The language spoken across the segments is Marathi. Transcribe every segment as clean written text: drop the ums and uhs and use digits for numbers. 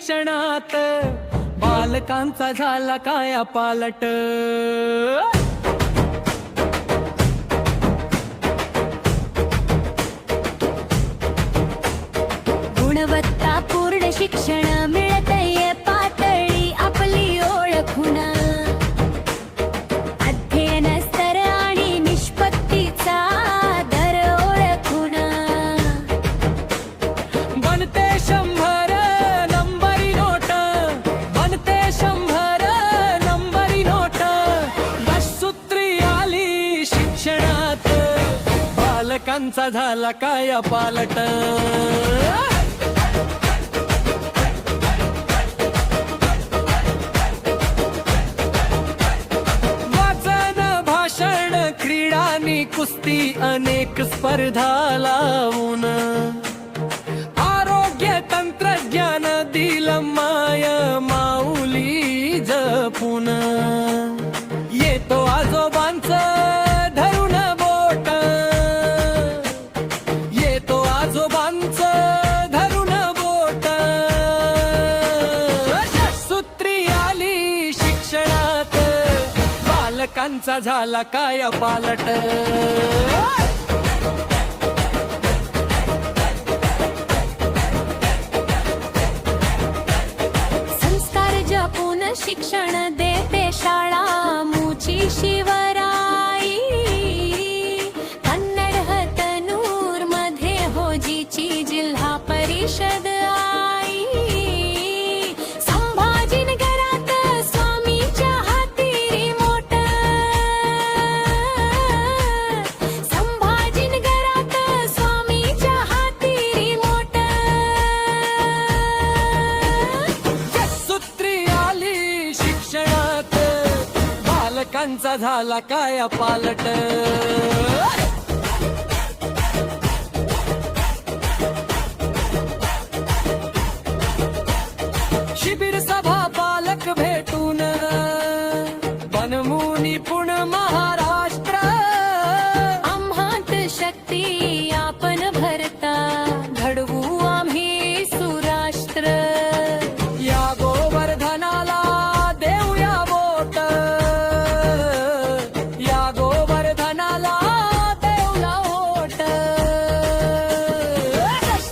शिक्षणात बालकांचा झाला काया पालट. गुणवत्तापूर्ण शिक्षण मिळतंय पातळी आपली ओळखून. अध्ययन स्तर आणि निष्पत्तीचा दर ओळखून. बनते 100 नंबरी नोट, बनते 100 नंबरी नोट. दशसूत्री आली शिक्षणात बालकांचा झाला काया पालट. कुस्ती अनेक स्पर्धा लावून. आरोग्य तंत्रज्ञान दिलं माय माऊली जपून. येतो आजोबांचं धरून बोट, येतो आजोबांचं धरून बोट. सूत्री आली शिक्षणात बालकांचा झाला काया पालट. संस्कार जपून शिक्षण देते शाळा मुची शिवराई. कन्नड हतनूर मध्ये होजीची जिल्हा परिषद आई. संभाजीनगरात स्वामीच्या हाती रिमोट. संभाजीनगरात स्वामीच्या हाती रिमोट. सूत्री आली शिक्षणात बालकांचा झाला काया पालट. शिबिर सभा पालक भेटून बनमुनी पुण महाराष्ट्र. आम्हात शक्ती आपण भरता घडवू आम्ही सुराष्ट्र. या गोवर्धनाला देऊया वोट, या गोवर्धनाला देऊया वोट.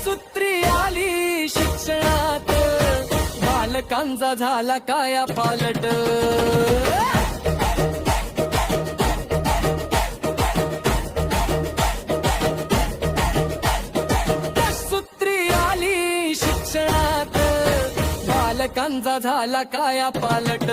सूत्री आली शिक्षणात बालकांचा झाला काया पालट. सूत्री आली शिक्षणात बालकांचा झाला काया पालट.